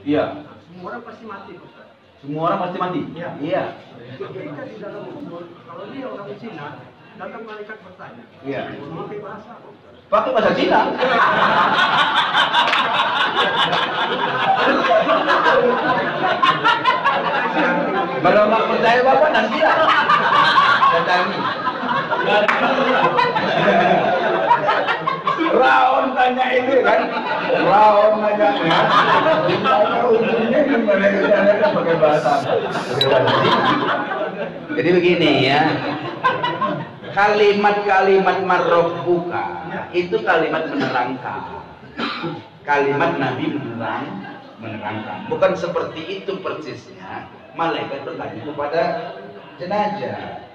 Iya. Semua orang pasti mati, Ustaz. Semua orang pasti mati. Iya. Iya. Ketika di dalam kubur, kalau dia orang Cina, datang malaikat bertanya. Iya. Pakai bahasa apa, Ustaz? Pakai bahasa Cina. Kalau nggak percaya Bapak nanti lah. Datangi. Raon tanya itu kan, Raon nanya ya, ujungnya gimana kita pakai bahasa. Jadi begini ya, kalimat-kalimat marrobuka itu kalimat menerangkan, kalimat Nabi menerangkan, bukan seperti itu persisnya. Malaikat bertanya kepada jenazah.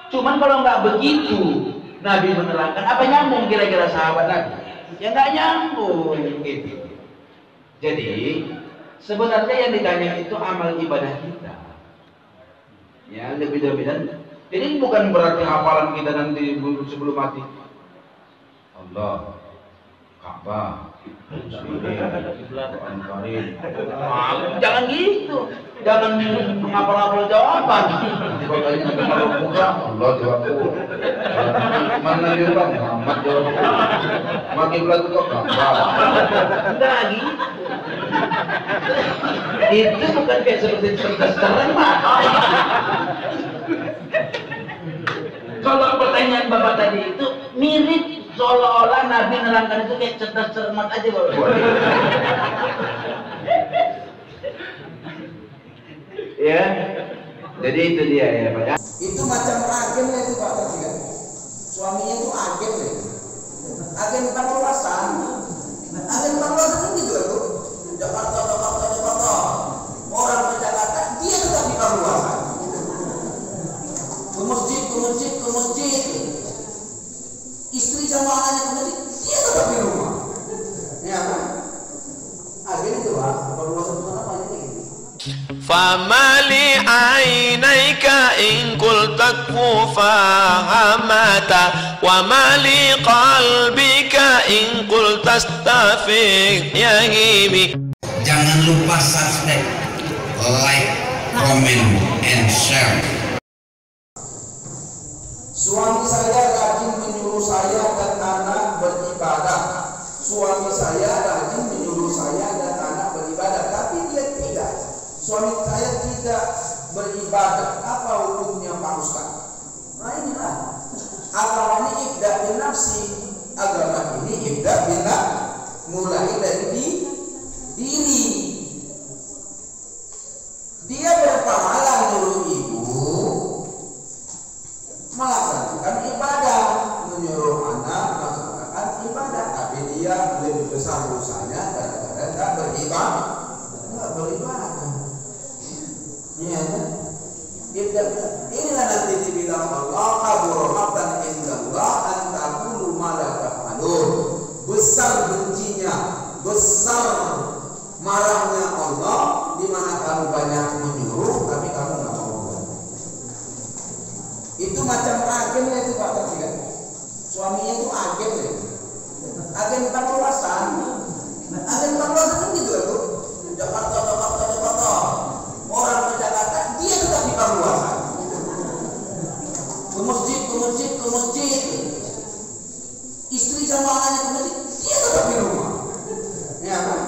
Cuman kalau nggak begitu Nabi menerangkan, apa nyambung kira-kira sahabat Nabi? Ya nggak nyambung gitu. Jadi sebenarnya yang ditanya itu amal ibadah kita. Ya lebih-lebih. Jadi bukan berarti hafalan kita nanti sebelum mati. Allah, Ka'bah, Quran Karim. Jangan gitu. Jangan menghafal-hafal jawaban. Nanti kalau tanya kalau buka, Allah jawabku. Mana juga Muhammad jawabku. Makin berat kok Ka'bah. Enggak gitu. Itu bukan kayak seperti cerdas cermat. Kalau pertanyaan Bapak tadi itu mirip seolah-olah Nabi menerangkan itu kayak cerdas cermat aja Bapak. Ya, jadi itu dia ya Pak ya. Itu macam agen lah itu Pak tadi kan. Suaminya itu agen lah. Agen pengawasan. Agen pengawasan kan gitu loh. Jakarta. Orang ke Jakarta dia tetap di pengawasan. Ke masjid. Istri sama anaknya ke masjid, dia tetap di rumah. Ya kan? Agen itu Pak, pengawasan itu apa ini? فما لعينيك إن قلت فهمتا وما لقلبك إن قلت استفق يهيمي. Jangan lupa subscribe, like, comment, and share. Suami saya rajin menyuruh saya dan anak beribadah. Suami saya rajin menyuruh saya dan anak beribadah, tapi dia tidak. Suami saya tidak beribadah. Apa hukumnya Pak Ustaz? Nah inilah agama ini ibda bin nafsi. Agama ini ibda bin mulai dari diri. Dia berpahala nyuruh ibu melaksanakan ibadah, menyuruh anak melaksanakan ibadah, tapi dia lebih besar dosanya kadang-kadang tak beribadah. Iya kan? Inilah nanti dibilang Allah kabur maqtan indallah an taqulu ma la taf'alun. Besar bencinya, besar marahnya Allah di mana kamu banyak menyuruh tapi kamu nggak mau. Itu macam agennya itu Pak tadi kan. Suaminya itu agen ya. Agen pengawasan. Agen pengawasan kan gitu loh. Jakarta. Orang ke Jakarta dia tetap di pengawasan. Ke masjid. Istri sama anaknya ke masjid, dia tetap di rumah. Ya kan?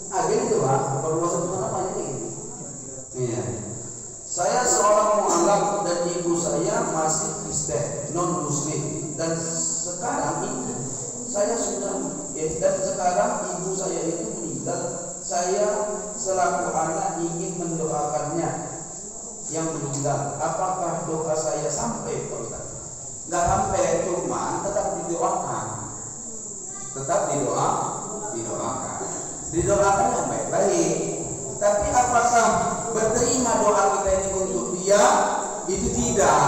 Agen itu Pak, pengawasan itu apa ini? Iya. Saya seorang mualaf dan ibu saya masih Kristen, non Muslim, dan sekarang itu saya sudah dan sekarang ibu saya itu meninggal. Saya selaku anak ingin mendoakannya yang meninggal. Apakah doa saya sampai Pak Ustaz? Nggak sampai, cuma tetap didoakan. Didoakan yang baik-baik. Tapi apakah berterima doa kita ini untuk dia? Itu tidak.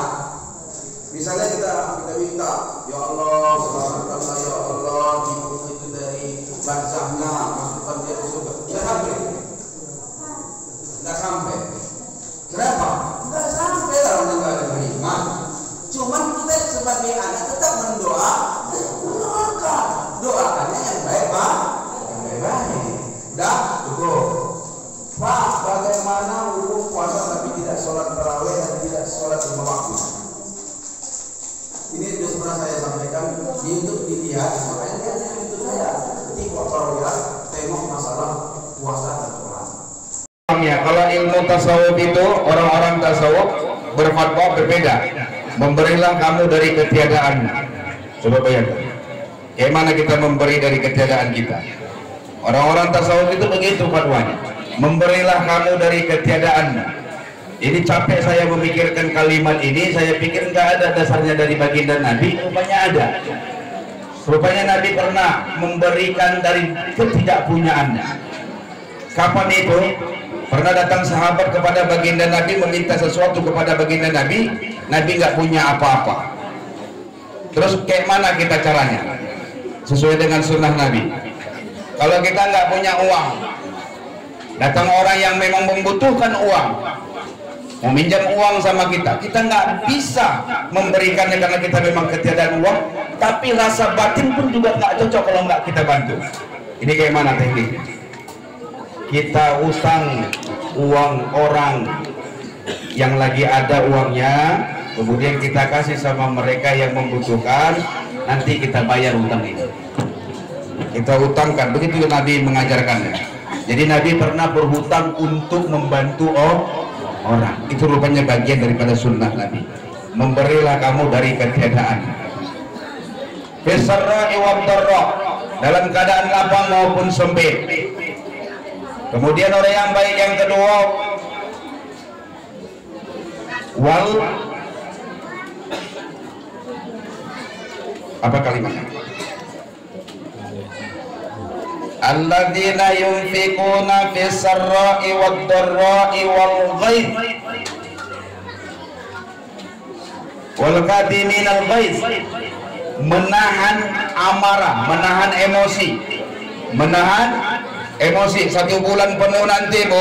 Misalnya kita minta, ya Allah, selamatkanlah ya Allah, ibu itu dari barzahnya, masukkan dia ke surga. Nggak sampai. Kenapa? Nggak sampai lah orang nggak ada beriman. Cuman kita sebagai anak tetap doakannya yang baik Pak, yang baik-baik. Dah. Iya, makanya dia itu saya. Jadi kalau dia tengok masalah puasa dan sholat. Kalau ilmu tasawuf itu orang-orang tasawuf berfatwa berbeda. Memberilah kamu dari ketiadaan. Coba bayangkan. Bagaimana kita memberi dari ketiadaan kita? Orang-orang tasawuf itu begitu fatwanya. Memberilah kamu dari ketiadaan. Ini capek saya memikirkan kalimat ini. Saya pikir nggak ada dasarnya dari baginda Nabi. Rupanya ada. Rupanya Nabi pernah memberikan dari ketidakpunyaannya. Kapan itu? Pernah datang sahabat kepada baginda Nabi meminta sesuatu kepada baginda Nabi. Nabi nggak punya apa-apa. Terus kayak mana kita caranya? Sesuai dengan sunnah Nabi. Kalau kita nggak punya uang, datang orang yang memang membutuhkan uang, meminjam uang sama kita nggak bisa memberikannya karena kita memang ketiadaan uang. Tapi rasa batin pun juga nggak cocok kalau nggak kita bantu. Ini kayak mana tekniknya? Kita utang uang orang yang lagi ada uangnya, kemudian kita kasih sama mereka yang membutuhkan, nanti kita bayar utang ini. Kita utangkan, begitu Nabi mengajarkannya. Jadi Nabi pernah berhutang untuk membantu orang. Itu rupanya bagian daripada sunnah Nabi. Memberilah kamu dari ketiadaan. Fisarra'i wad-dharra, dalam keadaan lapang maupun sempit. Kemudian orang yang baik yang kedua, wal, apa kalimatnya? Alladzina yunfiquna fis sarra'i wad-dharra'i wal ghaidh wal kadhiminal ghaidh, menahan amarah, menahan emosi. Satu bulan penuh nanti, Bu,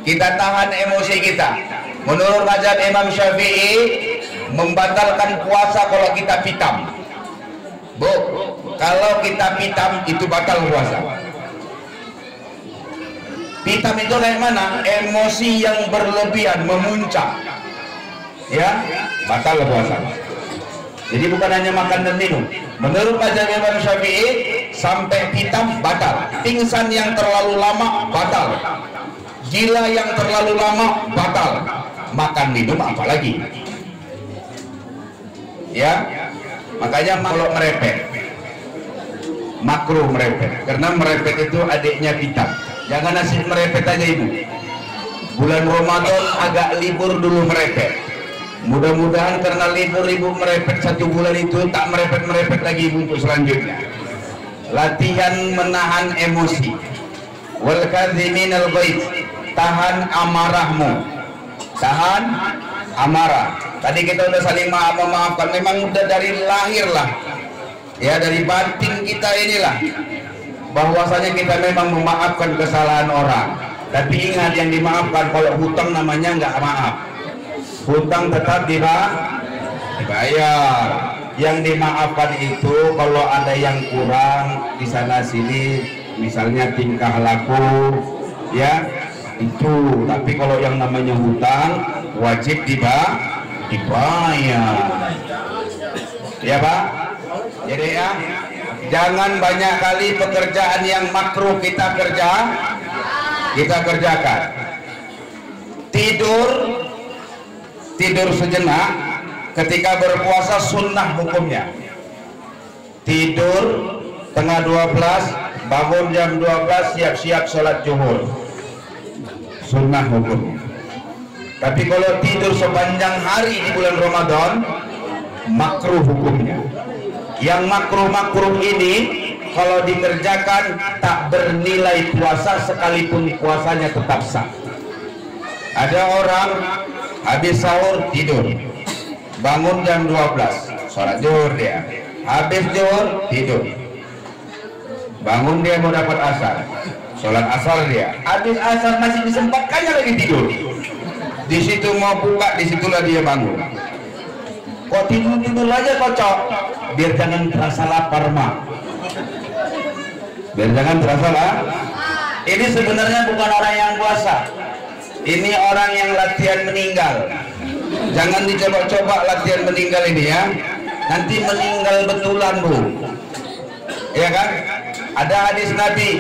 kita tahan emosi kita. Menurut mazhab Imam Syafi'i, membatalkan puasa kalau kita pitam. Bu, kalau kita pitam itu batal puasa. Pitam itu kayak mana? Emosi yang berlebihan, memuncak, ya, batal puasa. Jadi bukan hanya makan dan minum. Menurut mazhab Imam Syafi'i, sampai pitam batal. Pingsan yang terlalu lama batal. Gila yang terlalu lama batal. Makan minum apalagi. Ya, makanya kalau merepet, makruh merepet. Karena merepet itu adiknya pitam. Jangan asik merepet aja ibu. Bulan Ramadan agak libur dulu merepet. Mudah-mudahan karena libur ibu merepet 1 bulan itu tak merepet lagi ibu untuk selanjutnya. Latihan menahan emosi. Wal kadhiminal ghaidh, tahan amarahmu. Tahan amarah. Tadi kita udah saling memaafkan. Memang udah dari lahir lah, ya, dari batin kita inilah, bahwasanya kita memang memaafkan kesalahan orang. Tapi ingat, yang dimaafkan, kalau hutang namanya nggak maaf. Hutang tetap dibayar. Yang dimaafkan itu kalau ada yang kurang di sana sini, misalnya tingkah laku, ya, itu. Tapi kalau yang namanya hutang wajib dibayar. Ya Pak? Jadi ya, jangan banyak kali pekerjaan yang makruh kita kerjakan. Tidur sejenak ketika berpuasa sunnah hukumnya. Tidur tengah 12, bangun jam 12, siap-siap sholat zuhur, sunnah hukumnya. Tapi kalau tidur sepanjang hari di bulan Ramadan, makruh hukumnya. Yang makruh ini kalau dikerjakan tak bernilai puasa, sekalipun puasanya tetap sah. Ada orang habis sahur tidur, bangun jam 12, sholat zuhur dia, habis zuhur tidur, bangun dia mau dapat asar, sholat asar dia, habis asar masih disempatkannya lagi tidur. Di situ mau buka, disitulah dia bangun. Kok tidur aja kocok? Biar jangan terasa lapar mak. Biar jangan terasa lah. Ini sebenarnya bukan orang yang puasa. Ini orang yang latihan meninggal. Jangan dicoba-coba latihan meninggal ini ya. nanti meninggal betulan Bu. Ya kan? Ada hadis Nabi,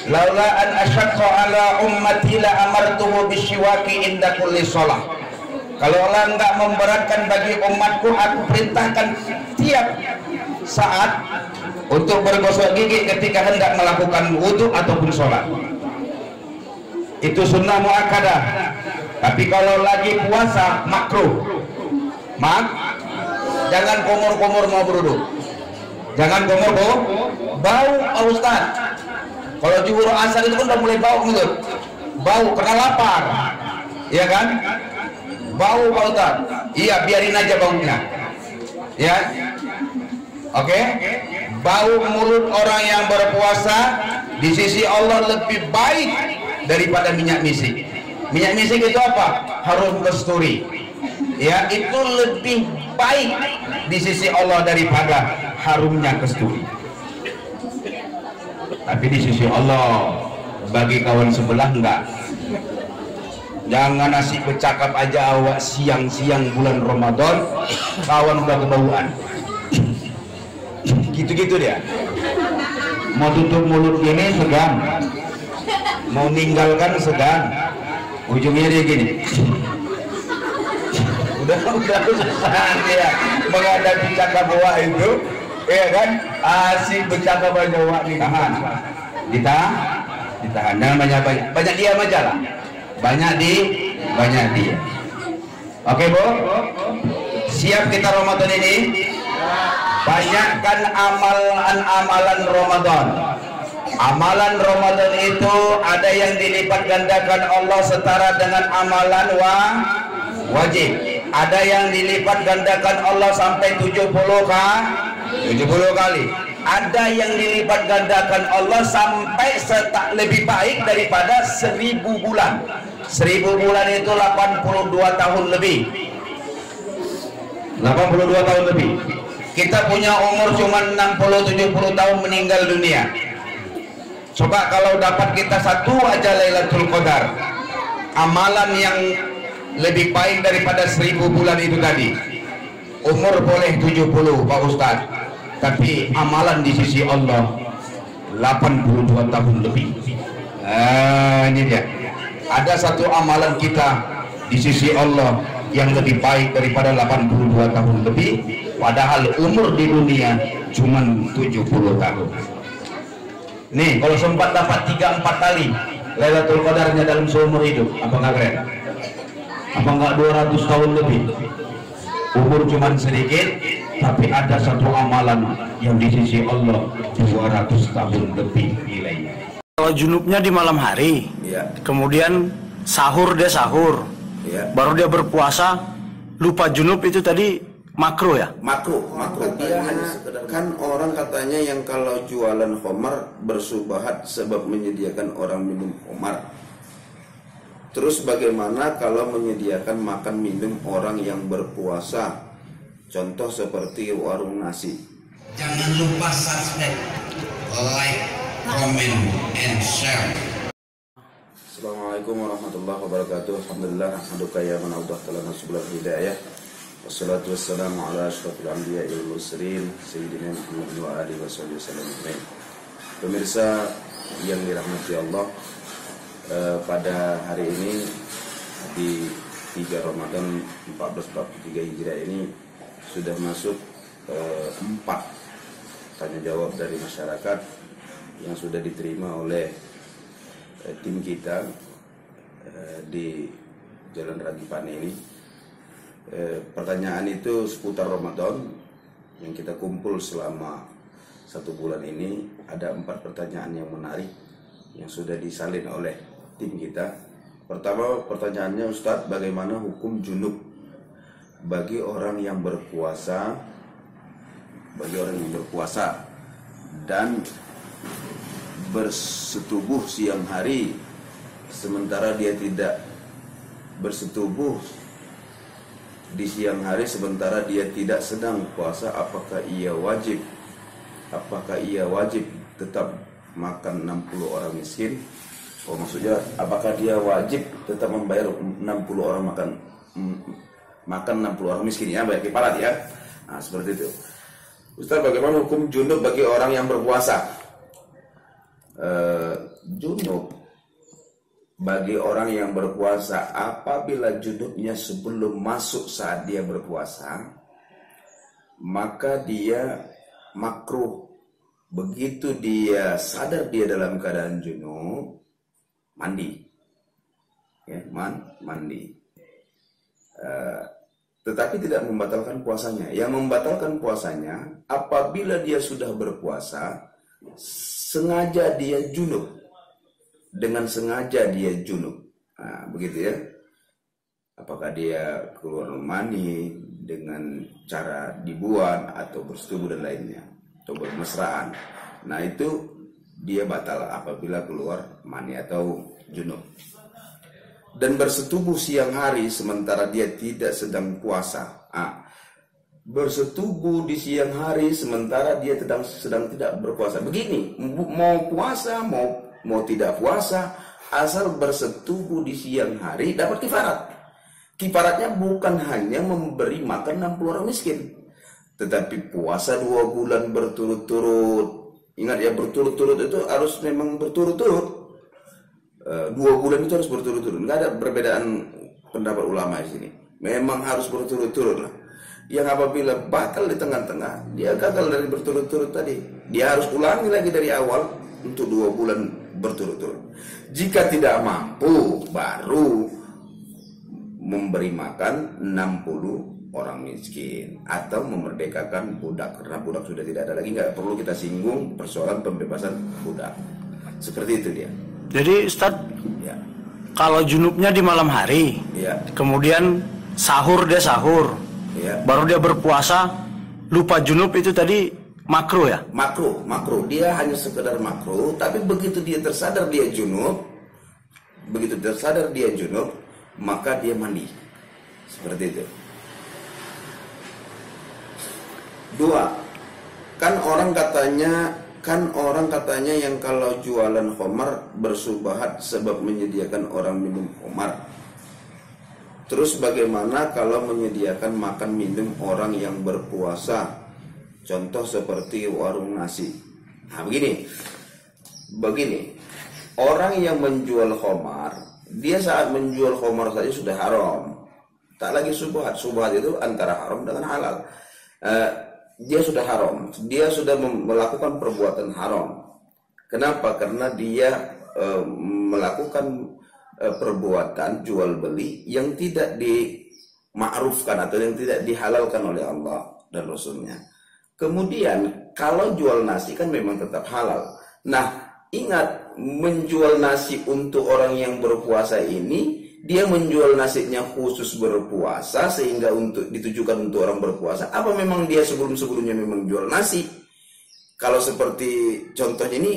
laula an asyaqqa ala ummati la amartuhu bisyiwaki inda kulli shalah. Kalau Allah enggak memberatkan bagi umatku, aku perintahkan tiap saat untuk bergosok gigi ketika hendak melakukan wudu ataupun sholat. Itu sunnah muakkadah. Tapi kalau lagi puasa makruh. Jangan kumur-kumur mau berwudu. Jangan kumur bau Pak Ustaz. Kalau zuhur asar itu kan udah mulai bau gitu. Bau karena lapar. Iya kan? Bau Pak Ustaz. Iya, biarin aja baunya. Ya. Oke. Bau mulut orang yang berpuasa di sisi Allah lebih baik daripada minyak misik. Minyak misik itu apa? Harum kasturi. Ya, itu lebih baik di sisi Allah daripada harumnya kasturi. Tapi di sisi Allah bagi kawan sebelah enggak. Jangan asik bercakap aja awak siang-siang bulan Ramadan, kawan udah kebauan. Gitu-gitu dia. Mau tutup mulut gini segan, mau ninggalkan segan, ujungnya dia gini. Udah susah dia menghadapi cakap awak itu, ya kan? Asik bercakap aja awak ditahan, ditahan. Jangan banyak diam aja lah. Banyak dia. Oke Bu, siap kita Ramadan ini. Banyakkan amalan Ramadan. Amalan Ramadan itu ada yang dilipat gandakan Allah setara dengan amalan wajib. Ada yang dilipat gandakan Allah sampai 70 kali. Ada yang dilipat gandakan Allah sampai lebih baik daripada 1000 bulan. 1000 bulan itu 82 tahun lebih. 82 tahun lebih. Kita punya umur cuma 60-70 tahun meninggal dunia. Coba kalau dapat kita satu aja Lailatul Qadar, amalan yang lebih baik daripada 1000 bulan itu tadi. Umur boleh 70 Pak Ustaz, tapi amalan di sisi Allah 82 tahun lebih. Ini dia. Ada satu amalan kita di sisi Allah yang lebih baik daripada 82 tahun lebih, padahal umur di dunia cuma 70 tahun. Nih, kalau sempat dapat 3-4 kali Lailatul Qadarnya dalam seumur hidup, apa nggak keren? Apa nggak 200 tahun lebih? Umur cuma sedikit, tapi ada satu amalan yang di sisi Allah 200 tahun lebih nilainya. Kalau junubnya di malam hari, Ya. kemudian sahur dia sahur, Ya. baru dia berpuasa, lupa junub itu tadi makruh ya? Makruh dia hanya sekedar, kan orang katanya yang kalau jualan khamar bersubahat sebab menyediakan orang minum khamar. Terus bagaimana kalau menyediakan makan minum orang yang berpuasa? Contoh seperti warung nasi. Jangan lupa subscribe, like, comment, and share. Assalamualaikum warahmatullahi wabarakatuh. Alhamdulillah, hamduka ya man awdah talana subul hidayah. Wassalatu wassalamu ala asyrafil anbiya'i wal mursalin sayyidina Muhammad wa alihi wasallam. Pemirsa yang dirahmati Allah, pada hari ini di 3 Ramadan 1443 Hijriah ini sudah masuk 4 tanya jawab dari masyarakat yang sudah diterima oleh tim kita di Jalan Ragipane ini. Pertanyaan itu seputar Ramadan yang kita kumpul selama 1 bulan ini. Ada 4 pertanyaan yang menarik yang sudah disalin oleh tim kita. Pertama, pertanyaannya, Ustadz, bagaimana hukum junub bagi orang yang berpuasa, dan bersetubuh siang hari sementara dia tidak bersetubuh di siang hari sementara dia tidak sedang puasa? Apakah ia wajib tetap makan 60 orang miskin? Oh, maksudnya apakah dia wajib tetap membayar 60 orang makan 60 orang miskin ya, bayar kifarat ya. Nah, seperti itu. Ustaz, bagaimana hukum junub bagi orang yang berpuasa? Junub bagi orang yang berpuasa, apabila junubnya sebelum masuk saat dia berpuasa, maka dia makruh. Begitu dia sadar dia dalam keadaan junub, mandi, ya, mandi. Tetapi tidak membatalkan puasanya. Yang membatalkan puasanya apabila dia sudah berpuasa, sengaja dia junub. Dengan sengaja dia junub. Nah, begitu ya. Apakah dia keluar mani dengan cara dibuat atau bersetubuh dan lainnya, atau bermesraan. Nah, itu dia batal apabila keluar mani atau junub. Dan bersetubuh siang hari sementara dia tidak sedang puasa. Bersetubuh di siang hari sementara dia sedang tidak berpuasa. Begini, mau puasa mau tidak puasa, asal bersetubuh di siang hari dapat kifarat. Kifaratnya bukan hanya memberi makan 60 orang miskin, tetapi puasa 2 bulan berturut-turut. Ingat ya, berturut-turut itu harus memang berturut-turut. 2 bulan itu harus berturut-turut. Nggak ada perbedaan pendapat ulama di sini. Memang harus berturut-turut lah. Yang apabila batal di tengah-tengah, dia gagal dari berturut-turut tadi. Dia harus ulangi lagi dari awal untuk 2 bulan berturut-turut. Jika tidak mampu, baru memberi makan 60 orang miskin atau memerdekakan budak, karena budak sudah tidak ada lagi. Nggak perlu kita singgung persoalan pembebasan budak. Seperti itu dia. Jadi Ustaz, Ya. kalau junubnya di malam hari, Ya. kemudian dia sahur, Ya. baru dia berpuasa, lupa junub itu tadi makruh ya? Makruh. Dia hanya sekedar makruh, tapi begitu dia tersadar dia junub, maka dia mandi. Seperti itu. 2. Kan orang katanya yang kalau jualan khamar bersubahat sebab menyediakan orang minum khamar. Terus bagaimana kalau menyediakan makan minum orang yang berpuasa? Contoh seperti warung nasi. Nah, begini. Orang yang menjual khamar, dia saat menjual khamar saja sudah haram. Tak lagi subhat. Subhat itu antara haram dengan halal. Dia sudah haram. Dia sudah melakukan perbuatan haram. Kenapa? Karena dia melakukan perbuatan jual beli yang tidak dima'rufkan atau yang tidak dihalalkan oleh Allah dan Rasulnya. Kemudian kalau jual nasi kan memang tetap halal. Nah, ingat, menjual nasi untuk orang yang berpuasa ini, dia menjual nasinya khusus berpuasa sehingga ditujukan untuk orang berpuasa. Apa memang dia sebelumnya memang jual nasi? Kalau seperti contohnya ini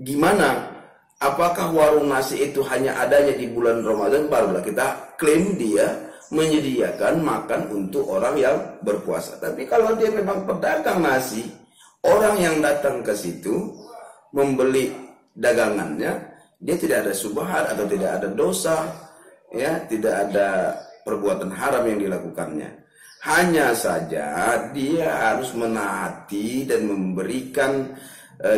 gimana? Apakah warung nasi itu hanya adanya di bulan Ramadan, barulah kita klaim dia menyediakan makan untuk orang yang berpuasa. Tapi kalau dia memang pedagang nasi, orang yang datang ke situ membeli dagangannya, dia tidak ada subhat atau tidak ada dosa, ya, tidak ada perbuatan haram yang dilakukannya. Hanya saja dia harus menaati dan memberikan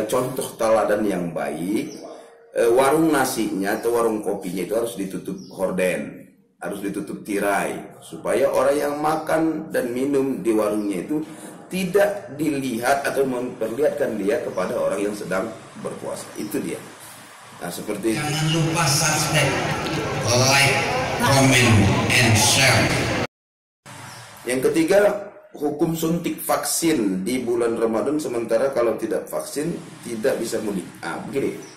contoh teladan yang baik. Warung nasinya atau warung kopinya itu harus ditutup horden, harus ditutup tirai, supaya orang yang makan dan minum di warungnya itu tidak dilihat atau memperlihatkan dia kepada orang yang sedang berpuasa. Itu dia. Nah, seperti itu. Jangan lupa subscribe, like, comment, and share. Yang ketiga, hukum suntik vaksin di bulan Ramadan, sementara kalau tidak vaksin tidak bisa mudik. Begini.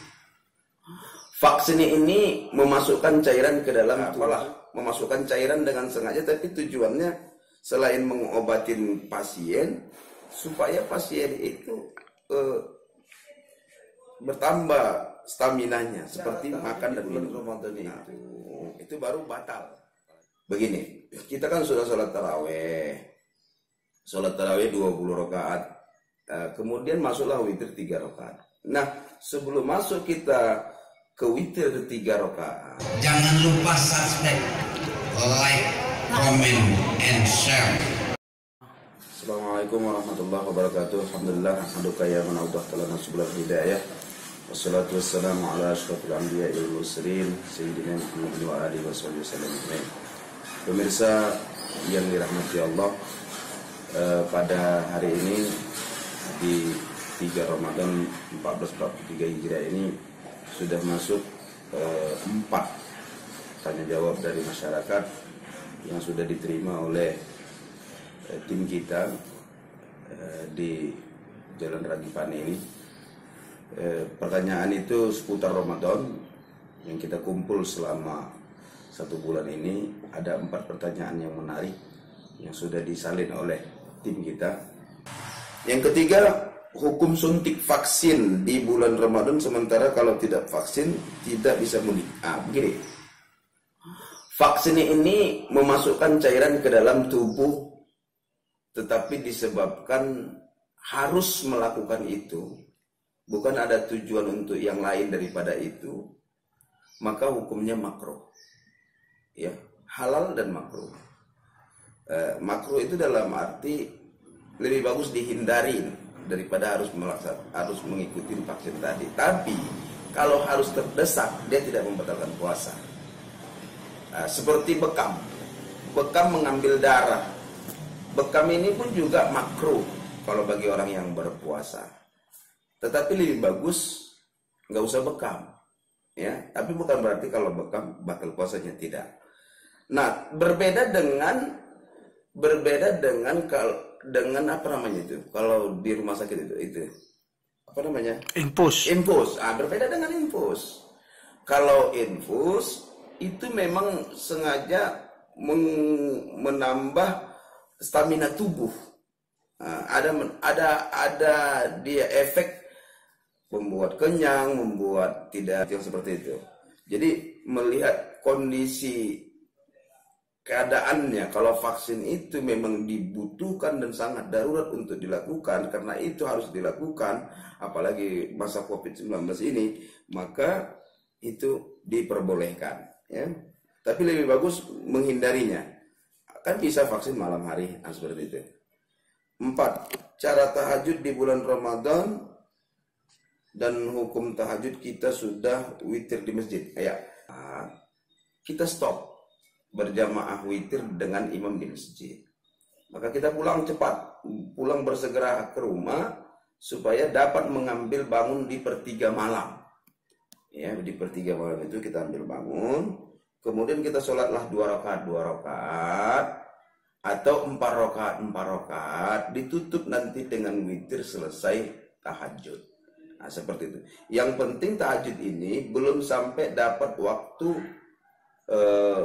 Vaksin ini memasukkan cairan ke dalam tubuh. Memasukkan cairan dengan sengaja, tapi tujuannya selain mengobatin pasien, supaya pasien itu bertambah staminanya, seperti makan dan minum. Ramadan itu baru batal. Begini, kita kan sudah sholat taraweh 20 rakaat, kemudian masuklah witir 3 rakaat. Nah, sebelum masuk kita ke witir 3 rakaat, jangan lupa subscribe, like, comment, and share. Assalamualaikum warahmatullahi wabarakatuh. Alhamdulillah, hamduka ya man awdahtalana subul hidayah. Wassalatu wassalamu ala asyrafil anbiya'i wal mursalin sayyidina Muhammad wa alihi wasallam. Pemirsa yang dirahmati Allah, pada hari ini di 3 Ramadan 1443 Hijriah ini sudah masuk 4 tanya jawab dari masyarakat yang sudah diterima oleh tim kita di Jalan Ragipane ini. Pertanyaan itu seputar Ramadan yang kita kumpul selama 1 bulan ini. Ada 4 pertanyaan yang menarik yang sudah disalin oleh tim kita. Yang ketiga, hukum suntik vaksin di bulan Ramadan, sementara kalau tidak vaksin tidak bisa mudik. Begini, vaksin ini memasukkan cairan ke dalam tubuh, tetapi disebabkan harus melakukan itu, bukan ada tujuan untuk yang lain daripada itu, maka hukumnya makruh. Ya, halal dan makruh. Makruh itu dalam arti lebih bagus dihindari daripada harus mengikuti vaksin tadi. Tapi kalau harus terdesak, dia tidak membatalkan puasa. Seperti bekam mengambil darah. Bekam ini pun juga makruh kalau bagi orang yang berpuasa. Tetapi lebih bagus nggak usah bekam, ya. Tapi bukan berarti kalau bekam batal puasanya, tidak. Nah, berbeda dengan apa namanya itu? Kalau di rumah sakit itu apa namanya? Infus. Berbeda dengan infus. Kalau infus itu memang sengaja menambah stamina tubuh. Ada dia efek membuat kenyang, membuat tidak yang seperti itu. Jadi melihat kondisi keadaannya, kalau vaksin itu memang dibutuhkan dan sangat darurat untuk dilakukan, karena itu harus dilakukan, apalagi masa COVID-19 ini, maka itu diperbolehkan, ya. Tapi lebih bagus menghindarinya. Kan bisa vaksin malam hari, seperti itu. 4. Cara tahajud di bulan Ramadan dan hukum tahajud kita sudah witir di masjid. Kita stop berjamaah witir dengan imam di masjid. Maka kita pulang cepat, pulang bersegera ke rumah supaya dapat mengambil bangun di 1/3 malam. Ya, di 1/3 malam itu kita ambil bangun. Kemudian kita sholatlah 2 rakaat atau 4 rakaat, ditutup nanti dengan witir selesai tahajud. Nah, seperti itu. Yang penting tahajud ini belum sampai dapat waktu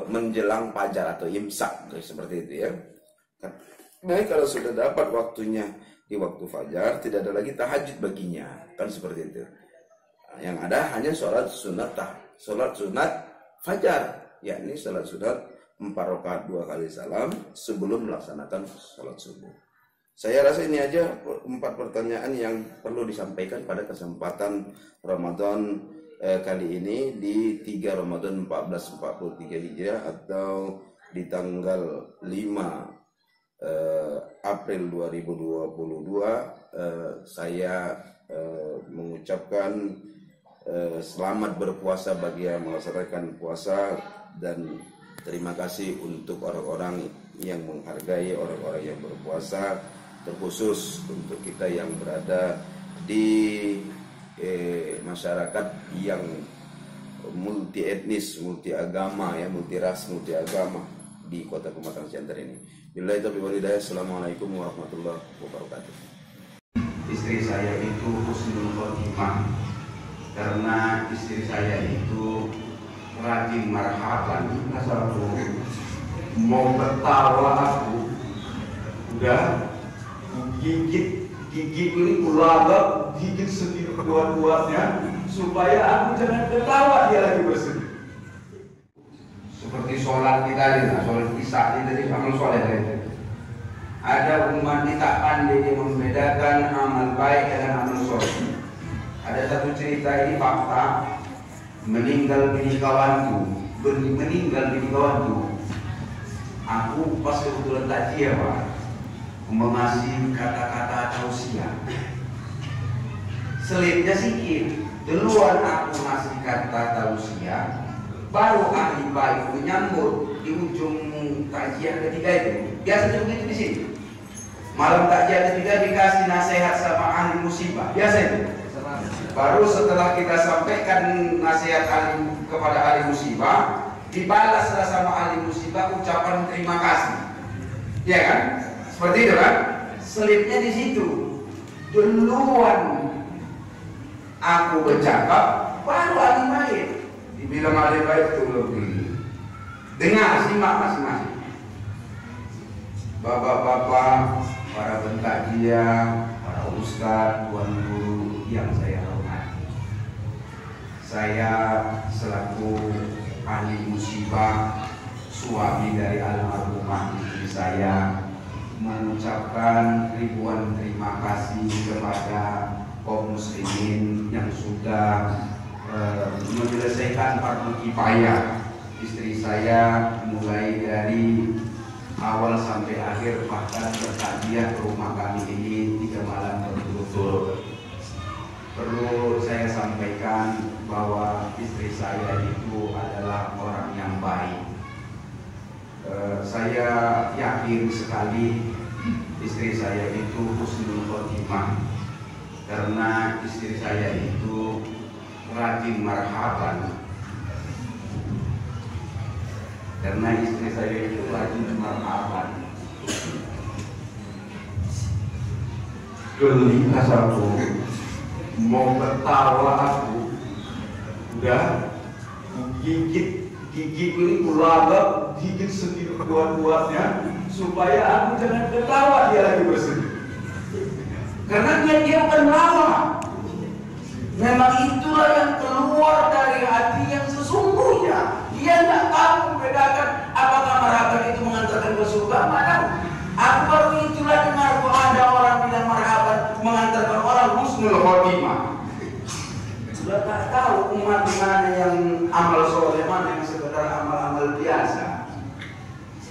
menjelang fajar atau imsak, seperti itu, ya. Nah, kalau sudah dapat waktunya di waktu fajar, tidak ada lagi tahajud baginya, kan seperti itu. Nah, yang ada hanya sholat sunat fajar, yakni sholat sunat 4 rakaat 2 kali salam sebelum melaksanakan sholat subuh. Saya rasa ini aja 4 pertanyaan yang perlu disampaikan pada kesempatan Ramadan kali ini di 3 Ramadan 1443 Hijriah atau di tanggal 5 April 2022. Saya mengucapkan selamat berpuasa bagi yang melaksanakan puasa, dan terima kasih untuk orang-orang yang menghargai orang-orang yang berpuasa, terkhusus untuk kita yang berada di masyarakat yang multi etnis, multi agama, ya, multi ras, multi agama di Kota Pematang Siantar ini. Billahi taufiq wal hidayah. Assalamualaikum warahmatullahi wabarakatuh. Istri saya itu husnul khotimah karena istri saya itu rajin marhaban. Asal mau ketawa aku udah gigit ini ulama, gigit sedikit kuat-kuatnya supaya aku jangan ketawa dia lagi bersedih. Seperti sholat kita ini, sholat isya ini amal soleh itu. Ada umat ini tak pandai dia membedakan amal baik dengan amal soleh. Ada satu cerita, ini fakta. Meninggal bini kawanku. Aku pas kebetulan takziah, Pak. mengasih kata-kata tausiah. Selipnya sikit, duluan aku ngasih kata tausiah, baru ahli baik menyambut di ujung takziah ketiga itu. Biasa begitu di sini. Malam takziah ketiga dikasih nasihat sama ahli musibah. Biasa itu. Baru setelah kita sampaikan nasihat kepada ahli musibah, dibalaslah sama ahli musibah ucapan terima kasih. Ya kan? Seperti itu kan? Selipnya di situ. Duluan aku bercakap, baru ahli baik. Dibilang ahli baik itu lebih. Dengar, simak masing-masing. Bapak-bapak, para pentakziah, para ustadz, tuan guru yang saya hormati. Saya selaku ahli musibah, suami dari almarhumah istri saya, mengucapkan ribuan terima kasih kepada kaum muslimin yang sudah menyelesaikan fardu kifayah istri saya mulai dari awal sampai akhir, bahkan bertakziah ke rumah kami ini 3 malam berturut-turut. Perlu saya sampaikan bahwa istri saya itu adalah orang yang baik. Saya yakin sekali istri saya itu husnul khotimah, karena istri saya itu rajin marhaban. Karena istri saya itu rajin marhaban. Geli asapku, mau ketawa aku, udah gigit gigi ini kulagap, gigit sedikit kuat-kuatnya supaya aku jangan ketawa dia lagi bersedih. Karena dia bukan lama. Memang itulah yang keluar dari hati yang sesungguhnya. Dia tidak tahu membedakan apakah marhaban itu mengantarkan ke surga, mana. Aku baru itulah dengar bahwa ada orang bilang marhaban mengantarkan orang husnul khotimah. Sudah tak tahu umat mana yang amal soleh, mana yang sekedar amal-amal biasa.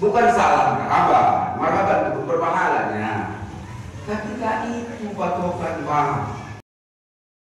Bukan salah marhaban itu berpahalanya. Tapi tak itu patokan bang.